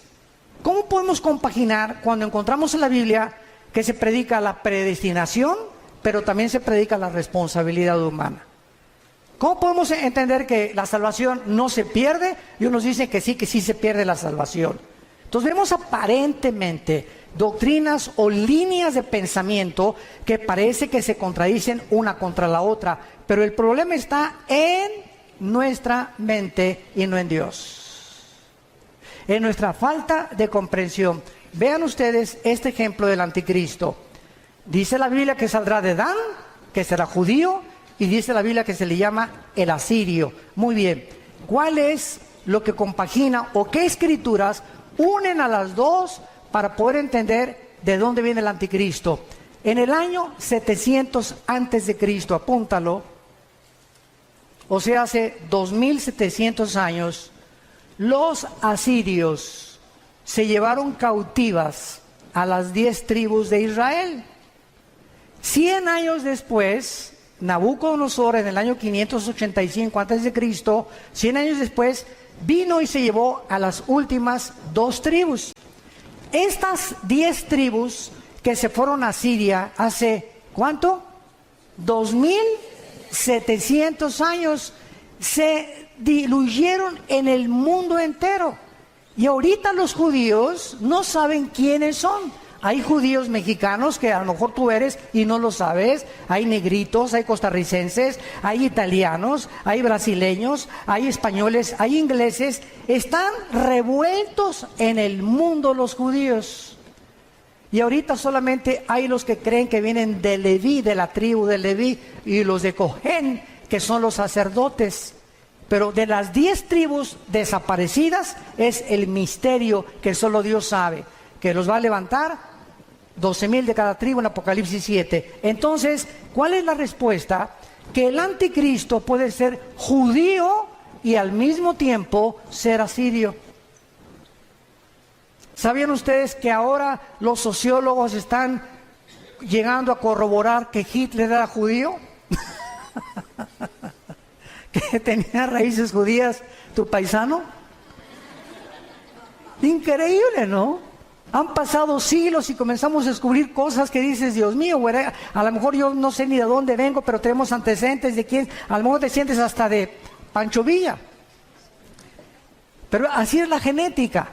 ¿Cómo podemos compaginar cuando encontramos en la Biblia que se predica la predestinación, pero también se predica la responsabilidad humana? ¿Cómo podemos entender que la salvación no se pierde y unos dicen que sí se pierde la salvación? Entonces vemos aparentemente doctrinas o líneas de pensamiento que parece que se contradicen una contra la otra, pero el problema está en nuestra mente y no en Dios, en nuestra falta de comprensión. Vean ustedes este ejemplo del anticristo. Dice la Biblia que saldrá de Dan, que será judío, y dice la Biblia que se le llama el asirio. Muy bien, ¿cuál es lo que compagina o qué escrituras unen a las dos para poder entender de dónde viene el anticristo? En el año 700 antes de Cristo, apúntalo, o sea, hace 2700 años, los asirios se llevaron cautivas a las 10 tribus de Israel. 100 años después, Nabucodonosor, en el año 585 antes de Cristo, 100 años después, vino y se llevó a las últimas 2 tribus. Estas 10 tribus que se fueron a Siria hace, ¿cuánto? 2700 años, se diluyeron en el mundo entero. Y ahorita los judíos no saben quiénes son. Hay judíos mexicanos que a lo mejor tú eres y no lo sabes. Hay negritos, hay costarricenses, hay italianos, hay brasileños, hay españoles, hay ingleses. Están revueltos en el mundo los judíos. Y ahorita solamente hay los que creen que vienen de Leví, de la tribu de Leví, y los de Cojén, que son los sacerdotes. Pero de las 10 tribus desaparecidas es el misterio que solo Dios sabe, que los va a levantar 12,000 de cada tribu en Apocalipsis 7. Entonces, ¿cuál es la respuesta? Que el anticristo puede ser judío y al mismo tiempo ser asirio. ¿Sabían ustedes que ahora los sociólogos están llegando a corroborar que Hitler era judío? Que tenía raíces judías tu paisano. Increíble, ¿no? Han pasado siglos y comenzamos a descubrir cosas que dices, Dios mío, güey, a lo mejor yo no sé ni de dónde vengo, pero tenemos antecedentes de quién, a lo mejor te sientes hasta de Pancho Villa. Pero así es la genética.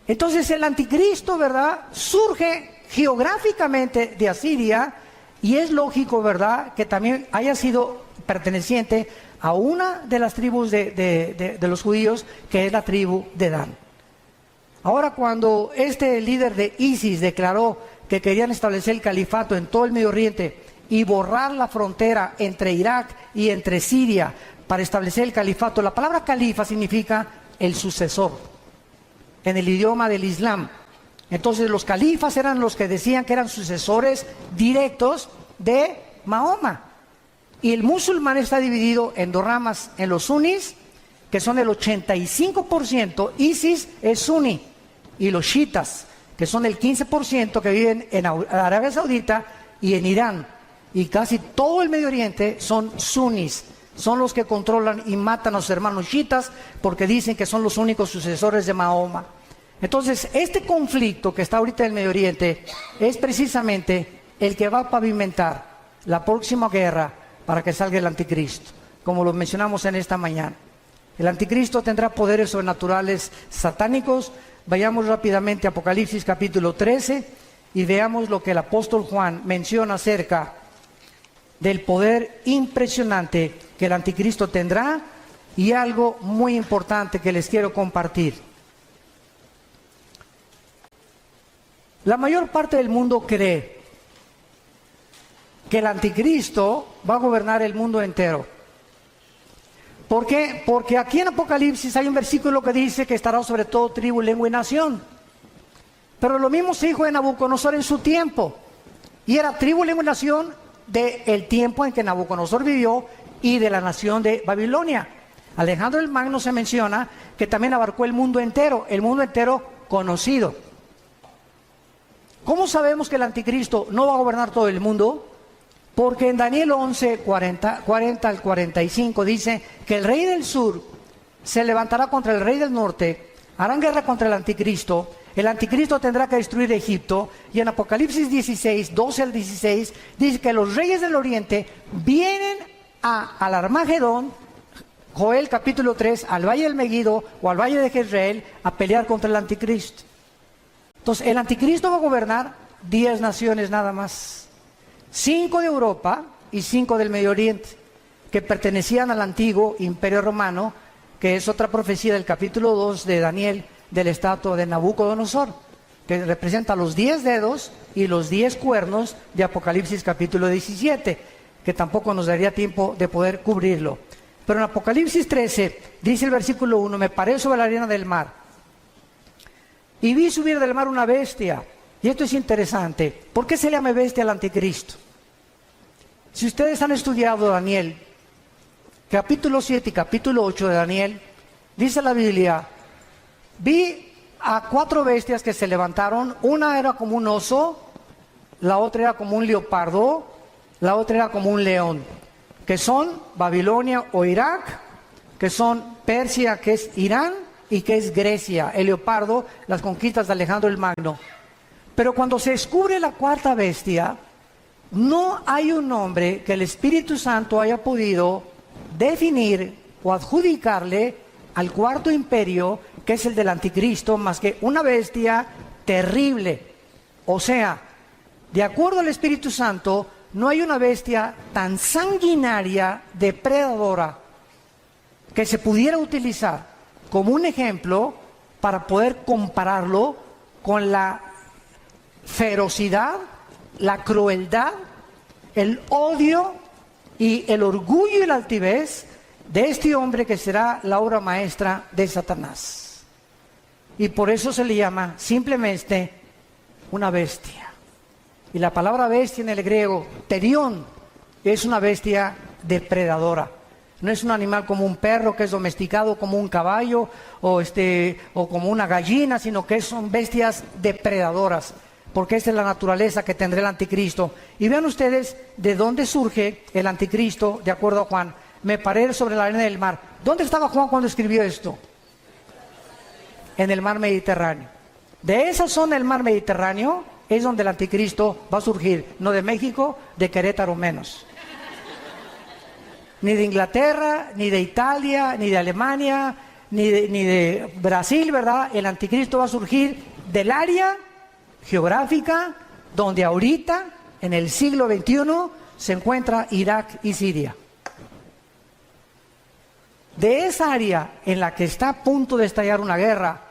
Entonces el anticristo, ¿verdad?, surge geográficamente de Asiria, y es lógico, ¿verdad?, que también haya sido perteneciente a una de las tribus de los judíos, que es la tribu de Dan. Ahora, cuando este líder de ISIS declaró que querían establecer el califato en todo el Medio Oriente y borrar la frontera entre Irak y entre Siria para establecer el califato, la palabra califa significa el sucesor en el idioma del Islam. Entonces los califas eran los que decían que eran sucesores directos de Mahoma. Y el musulmán está dividido en 2 ramas, en los sunnis, que son el 85%, ISIS es suní, y los chiitas, que son el 15% que viven en Arabia Saudita y en Irán. Y casi todo el Medio Oriente son sunnis, son los que controlan y matan a sus hermanos chiitas porque dicen que son los únicos sucesores de Mahoma. Entonces, este conflicto que está ahorita en el Medio Oriente es precisamente el que va a pavimentar la próxima guerra para que salga el anticristo, como lo mencionamos en esta mañana. El anticristo tendrá poderes sobrenaturales satánicos. Vayamos rápidamente a Apocalipsis capítulo 13 y veamos lo que el apóstol Juan menciona acerca del poder impresionante que el anticristo tendrá, y algo muy importante que les quiero compartir. La mayor parte del mundo cree que el anticristo va a gobernar el mundo entero. ¿Por qué? Porque aquí en Apocalipsis hay un versículo que dice que estará sobre todo tribu, lengua y nación. Pero lo mismo se dijo de Nabucodonosor en su tiempo. Y era tribu, lengua y nación del tiempo en que Nabucodonosor vivió y de la nación de Babilonia. Alejandro el Magno se menciona que también abarcó el mundo entero conocido. ¿Cómo sabemos que el anticristo no va a gobernar todo el mundo? Porque en Daniel 11, 40 al 45 dice que el rey del sur se levantará contra el rey del norte, harán guerra contra el anticristo tendrá que destruir Egipto, y en Apocalipsis 16, 12 al 16, dice que los reyes del oriente vienen al Armagedón, Joel capítulo 3, al valle del Megiddo o al valle de Jezreel, a pelear contra el anticristo. Entonces, el anticristo va a gobernar 10 naciones nada más. 5 de Europa y 5 del Medio Oriente, que pertenecían al antiguo Imperio Romano, que es otra profecía del capítulo 2 de Daniel, del estatua de Nabucodonosor, que representa los 10 dedos y los 10 cuernos de Apocalipsis capítulo 17, que tampoco nos daría tiempo de poder cubrirlo. Pero en Apocalipsis 13, dice el versículo 1, me paré sobre la arena del mar, y vi subir del mar una bestia. Y esto es interesante. ¿Por qué se le llama bestia al anticristo? Si ustedes han estudiado Daniel, capítulo 7 y capítulo 8 de Daniel, dice la Biblia, vi a 4 bestias que se levantaron. Una era como un oso, la otra era como un leopardo, la otra era como un león, que son Babilonia o Irak, que son Persia, que es Irán, y que es Grecia. El leopardo, las conquistas de Alejandro el Magno. Pero cuando se descubre la 4ª bestia, no hay un nombre que el Espíritu Santo haya podido definir o adjudicarle al 4º imperio, que es el del anticristo, más que una bestia terrible. O sea, de acuerdo al Espíritu Santo, no hay una bestia tan sanguinaria, depredadora, que se pudiera utilizar como un ejemplo para poder compararlo con la ferocidad, la crueldad, el odio y el orgullo y la altivez de este hombre que será la obra maestra de Satanás. Y por eso se le llama simplemente una bestia. Y la palabra bestia en el griego, terión, es una bestia depredadora. No es un animal como un perro que es domesticado, como un caballo o como una gallina, sino que son bestias depredadoras, porque esa es la naturaleza que tendrá el anticristo. Y vean ustedes de dónde surge el anticristo, de acuerdo a Juan. Me paré sobre la arena del mar. ¿Dónde estaba Juan cuando escribió esto? En el mar Mediterráneo. De esa zona del mar Mediterráneo es donde el anticristo va a surgir, no de México, de Querétaro menos. Ni de Inglaterra, ni de Italia, ni de Alemania, ni de Brasil, ¿verdad? El anticristo va a surgir del área geográfica donde ahorita, en el siglo XXI, se encuentra Irak y Siria. De esa área en la que está a punto de estallar una guerra,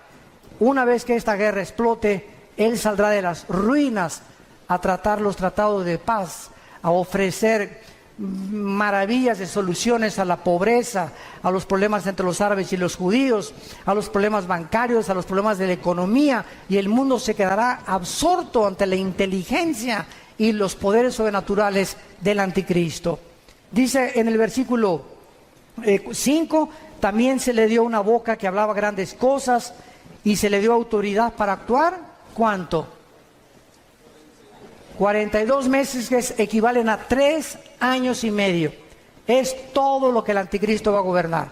una vez que esta guerra explote, él saldrá de las ruinas a tratar los tratados de paz, a ofrecer maravillas de soluciones a la pobreza, a los problemas entre los árabes y los judíos, a los problemas bancarios, a los problemas de la economía, y el mundo se quedará absorto ante la inteligencia y los poderes sobrenaturales del anticristo. Dice en el versículo 5, también se le dio una boca que hablaba grandes cosas y se le dio autoridad para actuar. ¿Cuánto? 42 meses, que equivalen a 3 años y medio. Es todo lo que el anticristo va a gobernar.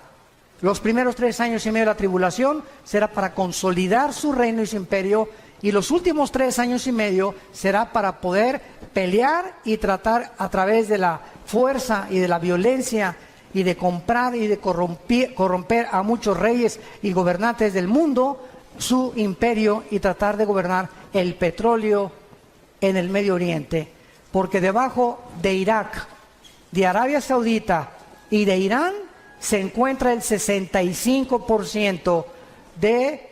Los primeros 3 años y medio de la tribulación será para consolidar su reino y su imperio, y los últimos 3 años y medio será para poder pelear y tratar a través de la fuerza y de la violencia y de comprar y de corromper a muchos reyes y gobernantes del mundo su imperio, y tratar de gobernar el petróleo en el Medio Oriente, porque debajo de Irak, de Arabia Saudita y de Irán se encuentra el 65% de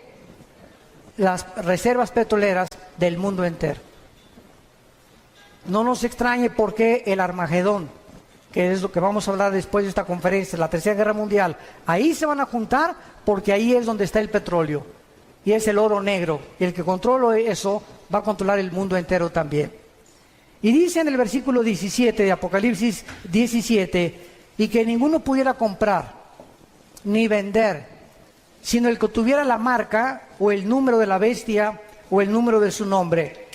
las reservas petroleras del mundo entero. No nos extrañe por qué el Armagedón, que es lo que vamos a hablar después de esta conferencia, la Tercera Guerra Mundial, ahí se van a juntar, porque ahí es donde está el petróleo y es el oro negro, y el que controla eso va a controlar el mundo entero también. Y dice en el versículo 17 de Apocalipsis 17, y que ninguno pudiera comprar ni vender, sino el que tuviera la marca o el número de la bestia o el número de su nombre.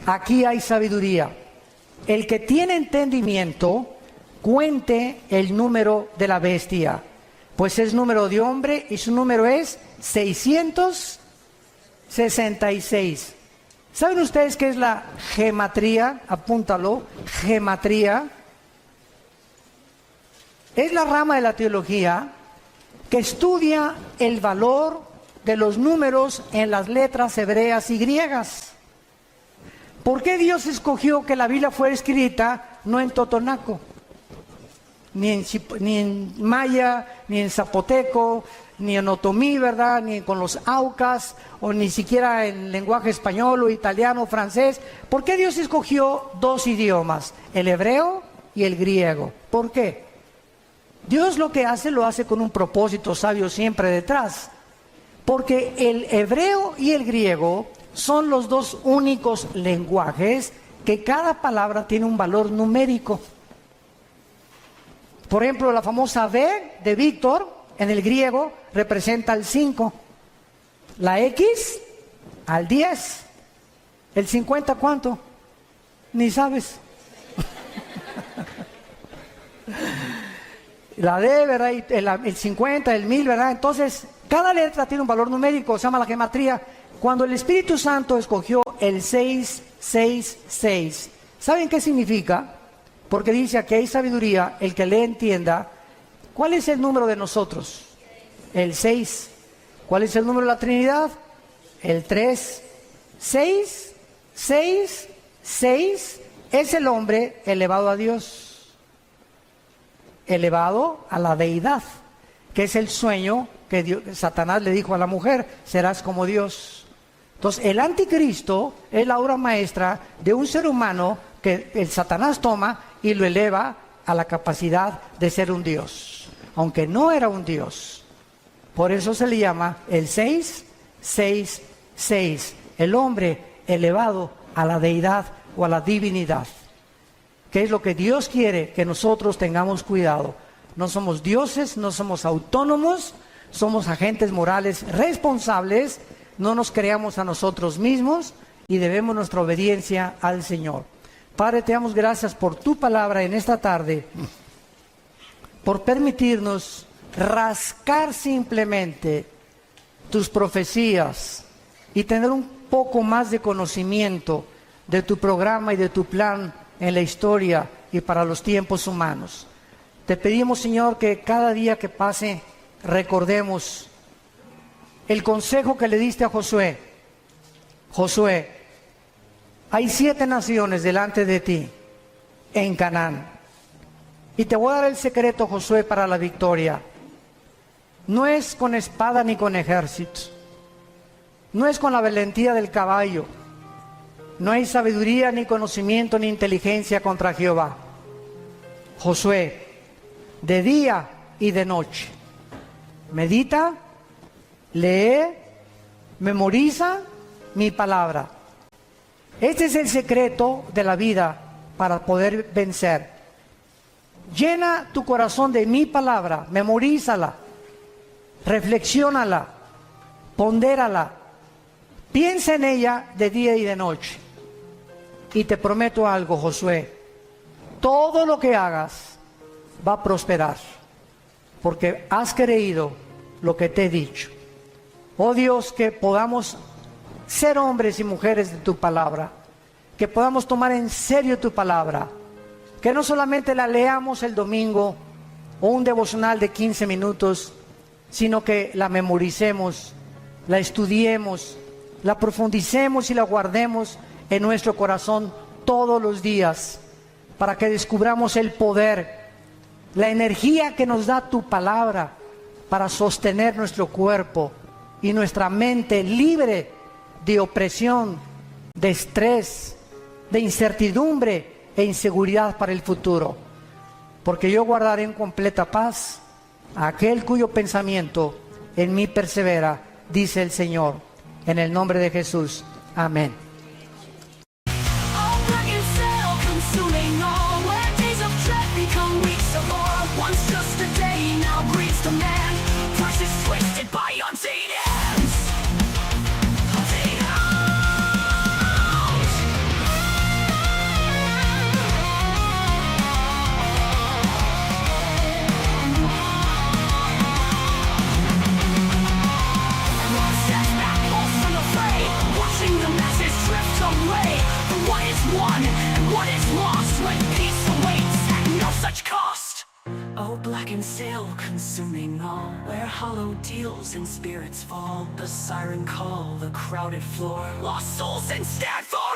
Aquí hay sabiduría. El que tiene entendimiento, cuente el número de la bestia, pues es número de hombre y su número es 666. ¿Saben ustedes qué es la gematría? Apúntalo, gematría. Es la rama de la teología que estudia el valor, de los números en las letras hebreas y griegas. ¿Por qué Dios escogió que la Biblia fuera escrita no en totonaco, ni en maya, ni en zapoteco, ni en otomí, ¿verdad? Ni con los aucas, o ni siquiera en lenguaje español o italiano o francés? ¿Por qué Dios escogió dos idiomas, el hebreo y el griego? ¿Por qué? Dios lo que hace, lo hace con un propósito sabio siempre detrás. Porque el hebreo y el griego son los dos únicos lenguajes que cada palabra tiene un valor numérico. Por ejemplo, la famosa V de Víctor en el griego representa el 5, la X al 10, el 50 ¿cuánto? Ni sabes. La D, ¿verdad? Y el 50, el 1000, ¿verdad? Entonces, cada letra tiene un valor numérico, se llama la gematría. Cuando el Espíritu Santo escogió el 666, ¿saben qué significa? Porque dice aquí hay sabiduría, el que le entienda. ¿Cuál es el número de nosotros? El 6. ¿Cuál es el número de la Trinidad? El 3. 6, 6, 6 es el hombre elevado a Dios, elevado a la deidad, que es el sueño que Satanás le dijo a la mujer: serás como Dios. Entonces, el anticristo es la obra maestra de un ser humano que el Satanás toma y lo eleva a la capacidad de ser un Dios, aunque no era un Dios. Por eso se le llama el 666, el hombre elevado a la deidad o a la divinidad. ¿Qué es lo que Dios quiere? Que nosotros tengamos cuidado. No somos dioses, no somos autónomos, somos agentes morales responsables. No nos creamos a nosotros mismos y debemos nuestra obediencia al Señor. Padre, te damos gracias por tu palabra en esta tarde, por permitirnos rascar simplemente tus profecías y tener un poco más de conocimiento de tu programa y de tu plan en la historia y para los tiempos humanos. Te pedimos, Señor, que cada día que pase recordemos el consejo que le diste a Josué. Josué, hay 7 naciones delante de ti en Canaán. Y te voy a dar el secreto, Josué, para la victoria. No es con espada ni con ejército. No es con la valentía del caballo. No hay sabiduría, ni conocimiento, ni inteligencia contra Jehová. Josué, de día y de noche, medita, lee, memoriza mi palabra. Este es el secreto de la vida para poder vencer. Llena tu corazón de mi palabra, memorízala, reflexiónala, pondérala, piensa en ella de día y de noche. Y te prometo algo, Josué, todo lo que hagas va a prosperar, porque has creído lo que te he dicho. Oh Dios, que podamos ser hombres y mujeres de tu palabra, que podamos tomar en serio tu palabra, que no solamente la leamos el domingo o un devocional de 15 minutos, sino que la memoricemos, la estudiemos, la profundicemos y la guardemos en nuestro corazón todos los días, para que descubramos el poder, la energía que nos da tu palabra para sostener nuestro cuerpo y nuestra mente libre de opresión, de estrés, de incertidumbre e inseguridad para el futuro. Porque yo guardaré en completa paz a aquel cuyo pensamiento en mí persevera, dice el Señor. En el nombre de Jesús. Amén. One and what is lost when peace awaits at no such cost. Oh, Shadow blackened sail consuming all, where hollow deals and spirits fall. The siren call, the crowded floor, lost souls instead for